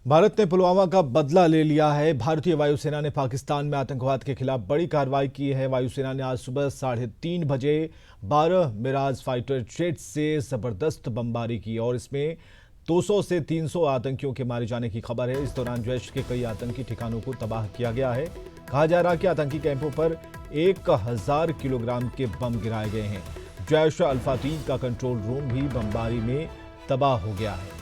भारत ने पुलवामा का बदला ले लिया है। भारतीय वायुसेना ने पाकिस्तान में आतंकवाद के खिलाफ बड़ी कार्रवाई की है। वायुसेना ने आज सुबह 3:30 बजे 12 मिराज फाइटर जेट से जबरदस्त बमबारी की और इसमें 200 से 300 आतंकियों के मारे जाने की खबर है। इस दौरान जैश के कई आतंकी ठिकानों को तबाह किया गया है। कहा जा रहा है कि आतंकी कैंपों पर 1000 किलोग्राम के बम गिराए गए हैं। जैश अल्फातीन का कंट्रोल रूम भी बमबारी में तबाह हो गया है।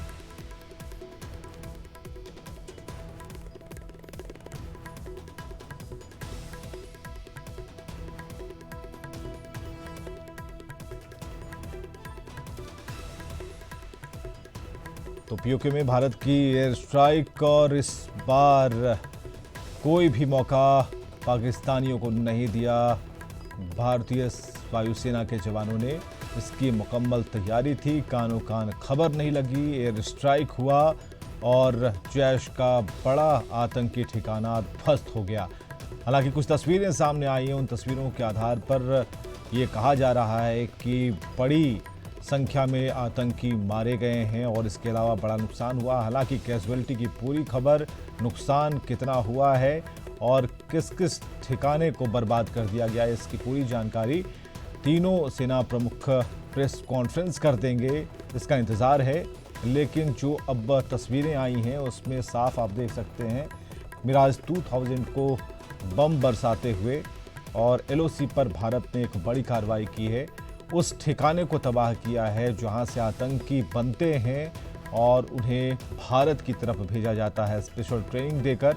तो पीओके में भारत की एयर स्ट्राइक और इस बार कोई भी मौका पाकिस्तानियों को नहीं दिया। भारतीय वायुसेना के जवानों ने इसकी मुकम्मल तैयारी थी। कानो कान खबर नहीं लगी, एयर स्ट्राइक हुआ और जैश का बड़ा आतंकी ठिकाना ध्वस्त हो गया। हालांकि कुछ तस्वीरें सामने आई हैं। उन तस्वीरों के आधार पर ये कहा जा रहा है कि बड़ी संख्या में आतंकी मारे गए हैं और इसके अलावा बड़ा नुकसान हुआ। हालांकि कैजुअलिटी की पूरी खबर, नुकसान कितना हुआ है और किस किस ठिकाने को बर्बाद कर दिया गया है, इसकी पूरी जानकारी तीनों सेना प्रमुख प्रेस कॉन्फ्रेंस कर देंगे, इसका इंतज़ार है। लेकिन जो अब तस्वीरें आई हैं उसमें साफ आप देख सकते हैं मिराज 2000 को बम बरसाते हुए और एलओसी पर भारत ने एक बड़ी कार्रवाई की है। उस ठिकाने को तबाह किया है जहां से आतंकी बनते हैं और उन्हें भारत की तरफ भेजा जाता है स्पेशल ट्रेनिंग देकर।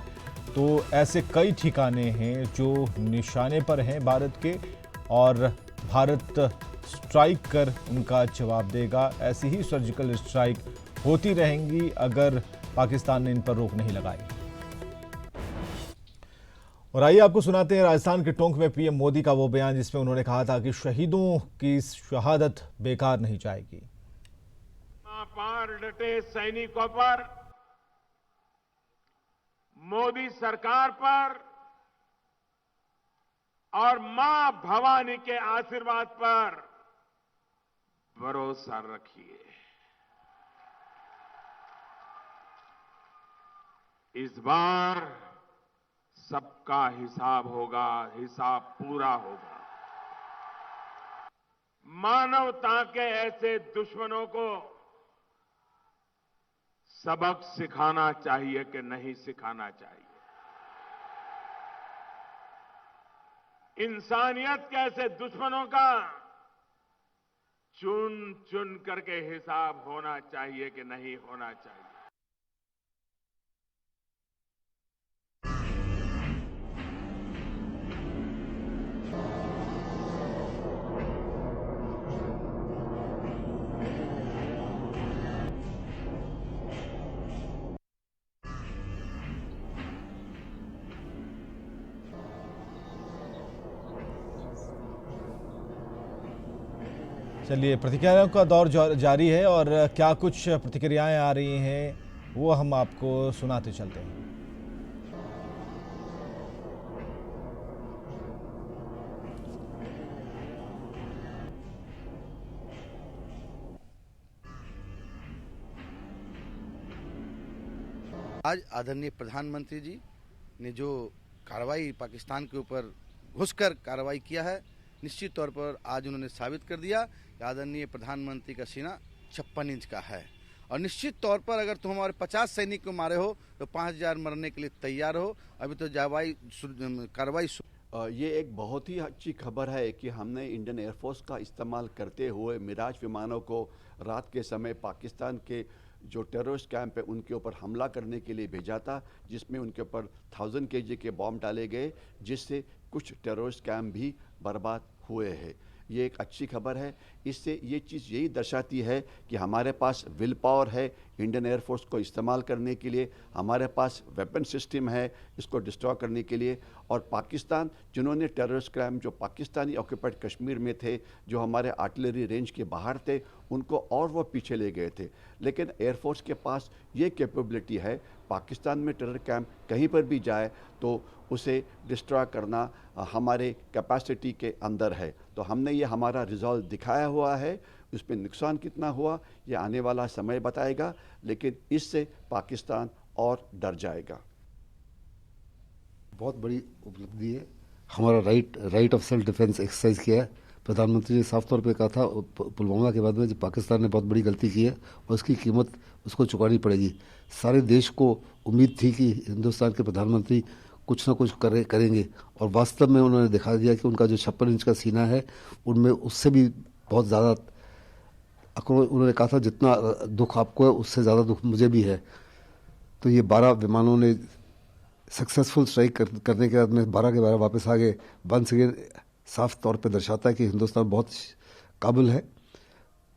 तो ऐसे कई ठिकाने हैं जो निशाने पर हैं भारत के और भारत स्ट्राइक कर उनका जवाब देगा। ऐसी ही सर्जिकल स्ट्राइक होती रहेंगी अगर पाकिस्तान ने इन पर रोक नहीं लगाई। और आइए आपको सुनाते हैं राजस्थान के टोंक में पीएम मोदी का वो बयान जिसमें उन्होंने कहा था कि शहीदों की शहादत बेकार नहीं जाएगी। पार डटे सैनिकों पर, मोदी सरकार पर और मां भवानी के आशीर्वाद पर भरोसा रखिए। इस बार सबका हिसाब होगा, हिसाब पूरा होगा। मानवता के ऐसे दुश्मनों को सबक सिखाना चाहिए कि नहीं सिखाना चाहिए। इंसानियत के ऐसे दुश्मनों का चुन चुन करके हिसाब होना चाहिए कि नहीं होना चाहिए। चलिए, प्रतिक्रियाओं का दौर जारी है और क्या कुछ प्रतिक्रियाएं आ रही हैं वो हम आपको सुनाते चलते हैं। आज आदरणीय प्रधानमंत्री जी ने जो कार्रवाई पाकिस्तान के ऊपर घुसकर कार्रवाई किया है, निश्चित तौर पर आज उन्होंने साबित कर दिया कि आदरणीय प्रधानमंत्री का सीना 56 इंच का है। और निश्चित तौर पर अगर तुम हमारे 50 सैनिक को मारे हो तो 5000 मरने के लिए तैयार हो। अभी तो कार्रवाई ये एक बहुत ही अच्छी खबर है कि हमने इंडियन एयरफोर्स का इस्तेमाल करते हुए मिराज विमानों को रात के समय पाकिस्तान के जो टेररिस्ट कैंप है उनके ऊपर हमला करने के लिए भेजा था, जिसमें उनके ऊपर 1000 kg के बॉम्ब डाले गए, जिससे कुछ टेररिस्ट कैंप भी बर्बाद हुए हैं। ये एक अच्छी खबर है। इससे ये चीज़ यही दर्शाती है कि हमारे पास विल पावर है इंडियन एयरफोर्स को इस्तेमाल करने के लिए, हमारे पास वेपन सिस्टम है इसको डिस्ट्रॉय करने के लिए। और पाकिस्तान जिन्होंने टेररिस्ट क्राइम जो पाकिस्तानी ऑक्यूपाइड कश्मीर में थे, जो हमारे आर्टिलरी रेंज के बाहर थे, उनको और वो पीछे ले गए थे। लेकिन एयरफोर्स के पास ये कैपेबिलिटी है, पाकिस्तान में टेरर कैंप कहीं पर भी जाए तो उसे डिस्ट्रॉय करना हमारे कैपेसिटी के अंदर है। तो हमने ये हमारा रिजॉल्व दिखाया हुआ है। उसमें नुकसान कितना हुआ ये आने वाला समय बताएगा, लेकिन इससे पाकिस्तान और डर जाएगा। बहुत बड़ी उपलब्धि है। हमारा right of self defence exercise किया है। प्रधानमंत्री ने साफ तौर पे कहा था पुलवामा के बाद में जब पाकिस्तान ने बहुत बड़ी गलती की है और उसकी कीमत उसको चुकानी पड़ेगी। सारे देश को उम्मीद थी कि हिंदुस्तान के प्रधानमंत्री कुछ ना कुछ करेंगे और वास्तव में उन्होंने दिखा दिया कि उनका जो 56 इंच का सीना है उनमें उससे भी बहुत ज़्यादा, उन्होंने कहा था जितना दुख आपको है उससे ज़्यादा दुख मुझे भी है। तो ये 12 विमानों ने सक्सेसफुल स्ट्राइक करने के बाद में 12 के 12 वापस आ गए। वंस अगेन साफ तौर पे दर्शाता है कि हिंदुस्तान बहुत काबिल है।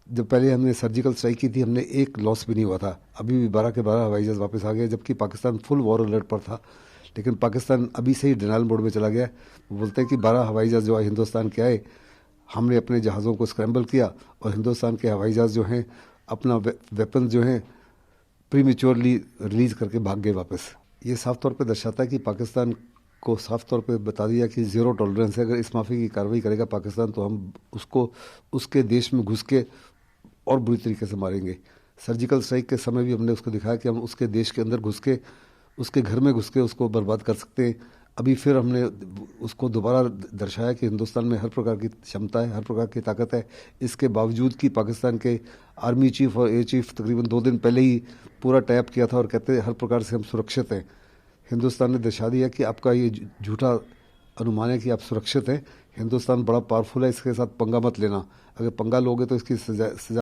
जब पहले हमने सर्जिकल स्ट्राइक की थी हमने एक लॉस भी नहीं हुआ था। अभी भी 12 के 12 हवाई जहाज वापस आ गए, जबकि पाकिस्तान फुल वॉर अलर्ट पर था। लेकिन पाकिस्तान अभी से ही डिनाइल मोड में चला गया। वो बोलते हैं कि 12 हवाई जहाज जो है हिंदुस्तान के आए, हमने अपने जहाज़ों को स्क्रैम्बल किया और हिंदुस्तान के हवाई जहाज जो हैं अपना वेपन जो हैं प्रीमेच्योरली रिलीज करके भाग गए वापस। ये साफ तौर पे दर्शाता है कि पाकिस्तान को साफ तौर पे बता दिया कि ज़ीरो टॉलरेंस है। अगर इस माफी की कार्रवाई करेगा पाकिस्तान तो हम उसको उसके देश में घुस के और बुरी तरीके से मारेंगे। सर्जिकल स्ट्राइक के समय भी हमने उसको दिखाया कि हम उसके देश के अंदर घुस के, उसके घर में घुस के उसको बर्बाद कर सकते हैं। अभी फिर हमने उसको दोबारा दर्शाया कि हिंदुस्तान में हर प्रकार की क्षमता है, हर प्रकार की ताकत है। इसके बावजूद कि पाकिस्तान के आर्मी चीफ और एयर चीफ तकरीबन 2 दिन पहले ही पूरा टैप किया था और कहते हैं हर प्रकार से हम सुरक्षित हैं। हिंदुस्तान ने दर्शा दिया कि आपका ये झूठा अनुमान है कि आप सुरक्षित हैं। हिंदुस्तान बड़ा पावरफुल है, इसके साथ पंगा मत लेना। अगर पंगा लोगे तो इसकी सजा